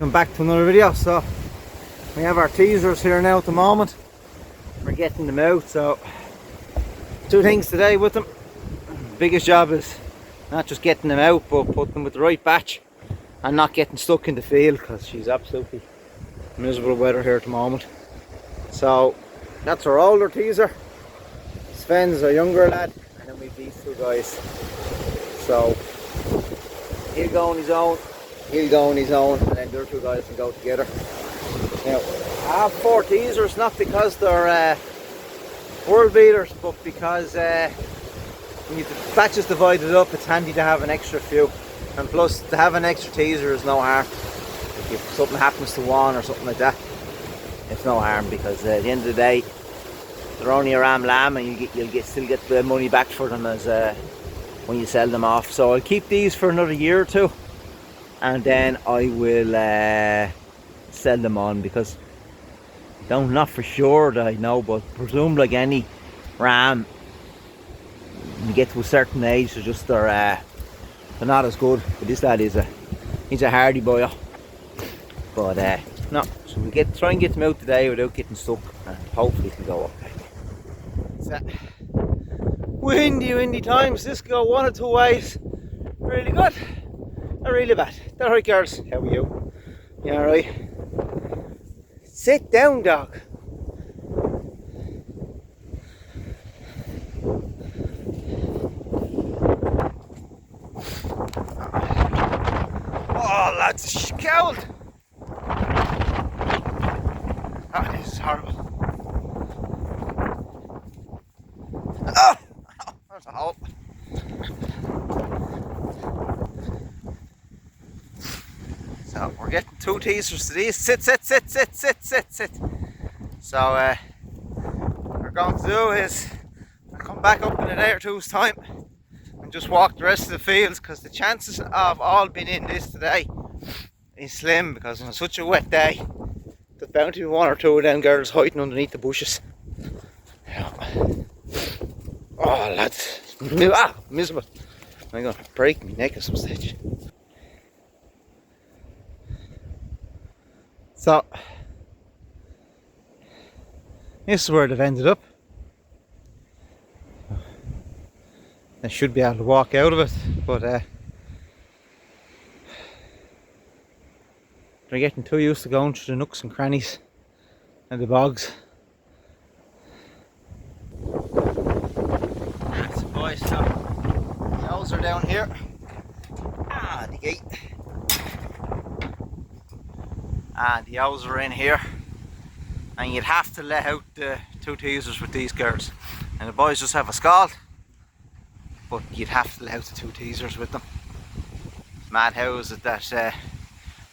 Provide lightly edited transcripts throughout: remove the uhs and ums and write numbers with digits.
Welcome back to another video. So we have our teasers here now at the moment. We're getting them out. So two things today with them. The biggest job is not just getting them out, but putting them with the right batch and not getting stuck in the field, because she's absolutely miserable weather here at the moment. So that's our older teaser. Sven's a younger lad, and then we've these two guys. So he'll go on his own, he'll go on his own, and then the other two guys can go together. Now, I have 4 teasers, not because they're world beaters, but because when you batches divided up, it's handy to have an extra few. And plus, to have an extra teaser is no harm. If something happens to one or something like that, it's no harm, because at the end of the day, they're only a lamb, and you'll still get the money back for them as when you sell them off. So I'll keep these for another year or two, and then I will sell them on, because not for sure that I know, but presume like any ram, when you get to a certain age, they're not as good. But this lad he's a hardy boy. But no, so we try and get them out today without getting stuck, and hopefully it can go up. It's windy times. This can go one or two ways. Really good, not really bad. Alright girls, how are you? You alright? Sit down, dog. Oh, lads, cold. Oh, this is horrible. Oh, there's a hole. So we're getting 2 teasers to these. Sit. So what we're going to do is I'll come back up in a day or two's time and just walk the rest of the fields, because the chances of all being in this today is slim, because on such a wet day there's bound to be 1 or 2 of them girls hiding underneath the bushes. Oh lads, miserable. I'm going to break my neck at some stage. So this is where they've ended up. I should be able to walk out of it, but they're getting too used to going through the nooks and crannies and the bogs. That's it, boys. So the owls are down here. The gate. And the owls are in here. And you'd have to let out the 2 teasers with these girls. And the boys just have a scald, but you'd have to let out the 2 teasers with them. Mad how is it that they're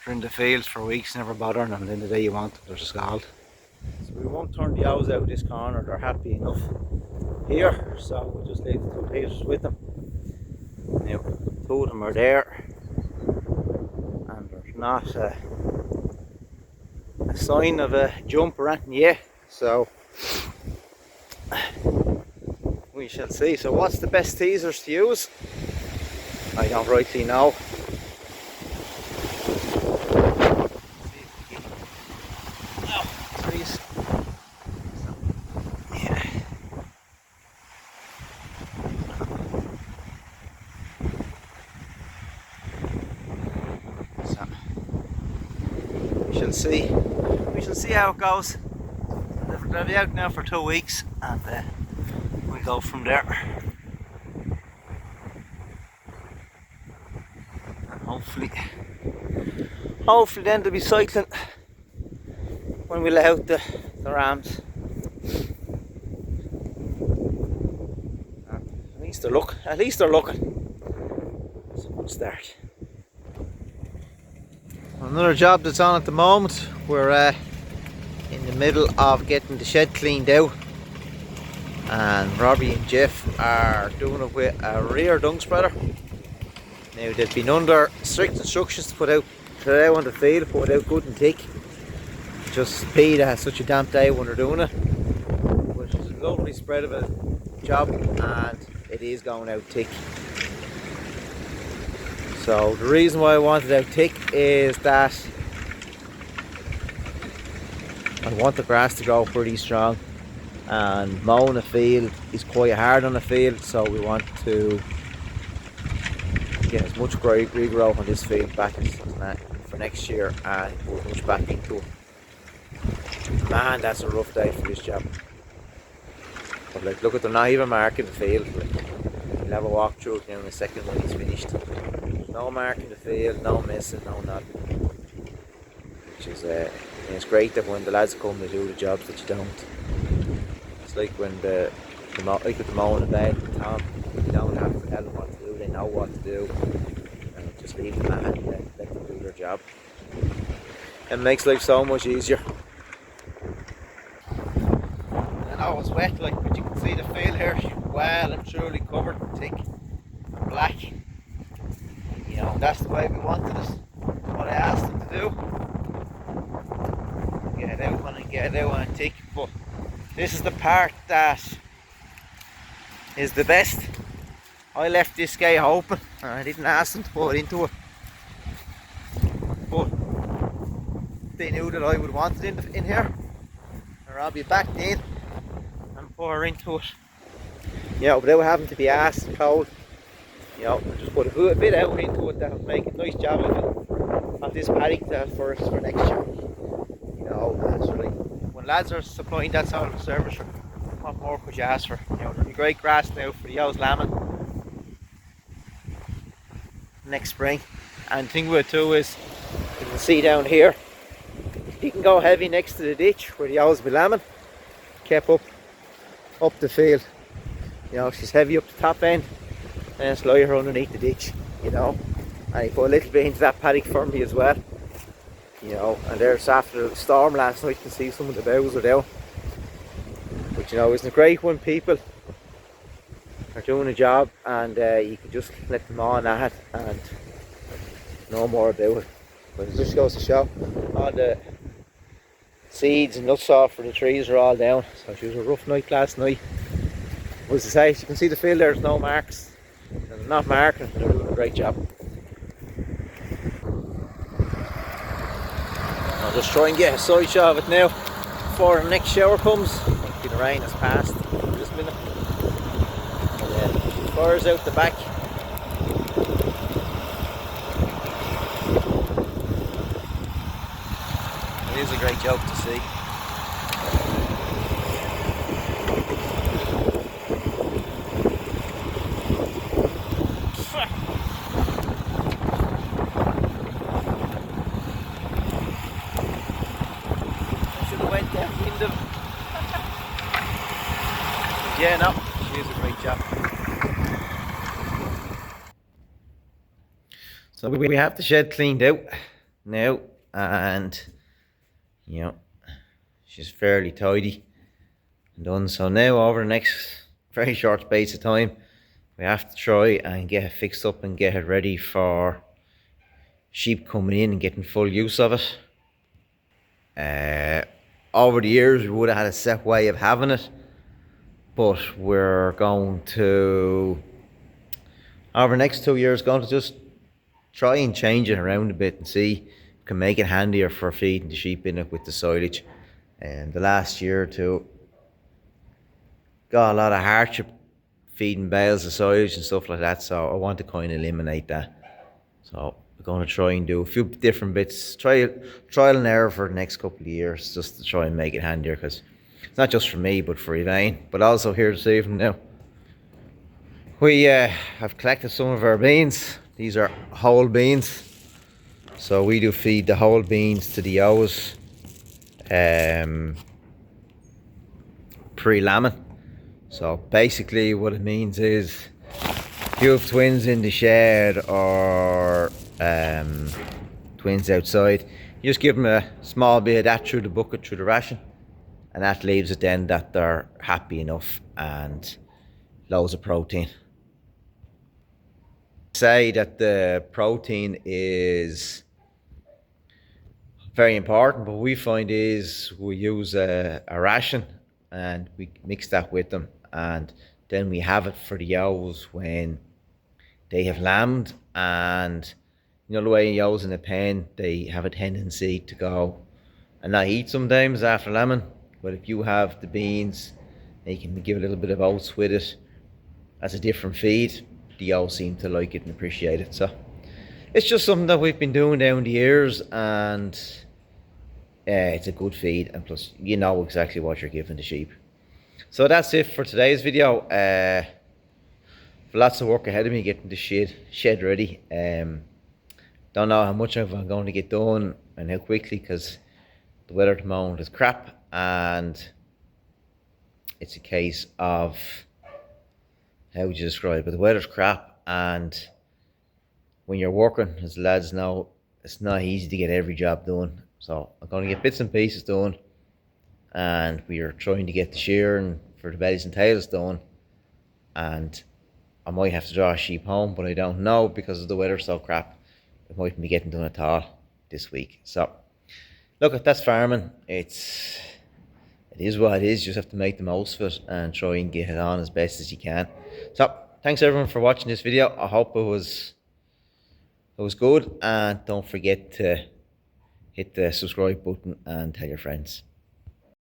in the fields for weeks, never bothering them, and then the day you want them, there's a scald. So we won't turn the owls out this corner, they're happy enough here, so we'll just leave the 2 teasers with them. Now, 2 of them are there, and there's not a sign of a jump or anything yet, so we shall see. So what's the best teasers to use? I don't rightly know. We shall see how it goes. They'll be out now for 2 weeks, and we'll go from there. And hopefully then they'll be cycling when we let out the rams. At least they're looking. It's a good start. Another job that's on at the moment, we're in the middle of getting the shed cleaned out, and Robbie and Jeff are doing it with a rear dung spreader. Now they've been under strict instructions to put out on the field, put it out good and thick. Just Pete has such a damp day when they're doing it, but it's a lovely spread of a job, and it is going out thick. So the reason why I want it out thick is that I want the grass to grow pretty strong, and mowing a field is quite hard on the field, so we want to get as much regrowth on this field back as for next year and put as much back into it. Man, that's a rough day for this job. But like, look at them, not even marking the field. Like, we'll have a walk through it now in a second when he's finished. No marking the field, no missing, no nothing. Which is it's great that when the lads come to do the jobs that you don't. It's like when like with the mowing the bed, Tom, you don't have to tell them what to do, they know what to do. And just leave them at it and let them do their job. It makes life so much easier. I know it's wet, like, but you can see the field here well and truly covered in thick and black. You know, that's the way we wanted it. What I asked them to do. Get it out on and get it out on and thick. But this is the part that is the best. I left this gate open and I didn't ask them to put it into it. But they knew that I would want it in here. Or I'll be back in and put her into it. You know, without having to be asked and told. You know, just put a bit out into it that'll make a nice job of this paddock for us for next year. You know, that's really, when lads are supplying that sort of service, what more could you ask for? You know, there'll be great grass now for the yow's lambing next spring. And the thing with it too is, you can see down here, you can go heavy next to the ditch where the yow's be lambing, kept up the field. You know, she's heavy up the top end, and it's lighter underneath the ditch, you know. And he put a little bit into that paddock for me as well. You know, and there's after the storm last night, you can see some of the boughs are down. But you know, isn't it great when people are doing a job and you can just let them on at it and know more about it. But it just goes to show, all the seeds and nuts off for the trees are all down. So it was a rough night last night. As I say, you can see the field, there's no marks. They're not marking, and they're doing a great job. I'll just try and get a side shot of it now before the next shower comes. I think the rain has passed this minute. And then it fires out the back. It is a great job to see. Yeah, no, she is a great job. So we have the shed cleaned out now, and you know, she's fairly tidy and done. So now over the next very short space of time, we have to try and get it fixed up and get it ready for sheep coming in and getting full use of it. Over the years we would have had a set way of having it, but we're going to, over the next 2 years, going to just try and change it around a bit and see if we can make it handier for feeding the sheep in it with the silage. And the last year or two, got a lot of hardship feeding bales of silage and stuff like that, so I want to kind of eliminate that. So we're going to try and do a few different bits, trial and error for the next couple of years, just to try and make it handier, because it's not just for me, but for Elaine, but also here this evening now. We have collected some of our beans. These are whole beans. So we do feed the whole beans to the ewes pre-lambing. So basically what it means is, if you have twins in the shed or twins outside, you just give them a small bit of that through the bucket, through the ration. And that leaves it then that they're happy enough and loads of protein. Say that the protein is very important, but what we find is we use a ration and we mix that with them, and then we have it for the ewes when they have lambed. And you know the way ewes in a pen, they have a tendency to go and not eat sometimes after lambing. But if you have the beans, you can give a little bit of oats with it as a different feed. They all seem to like it and appreciate it. So it's just something that we've been doing down the years, and it's a good feed, and plus you know exactly what you're giving the sheep. So that's it for today's video. Lots of work ahead of me getting the shed ready. Don't know how much of I'm going to get done and how quickly, because the weather at the moment is crap, and it's a case of, how would you describe it? The weather's crap, and when you're working, as the lads know, it's not easy to get every job done. So I'm going to get bits and pieces done, and we are trying to get the shearing for the bellies and tails done, and I might have to draw a sheep home, but I don't know because of the weather so crap. It mightn't be getting done at all this week. So look, that's farming. It is what it is. You just have to make the most of it and try and get it on as best as you can. So thanks everyone for watching this video. I hope it was good, and don't forget to hit the subscribe button and tell your friends.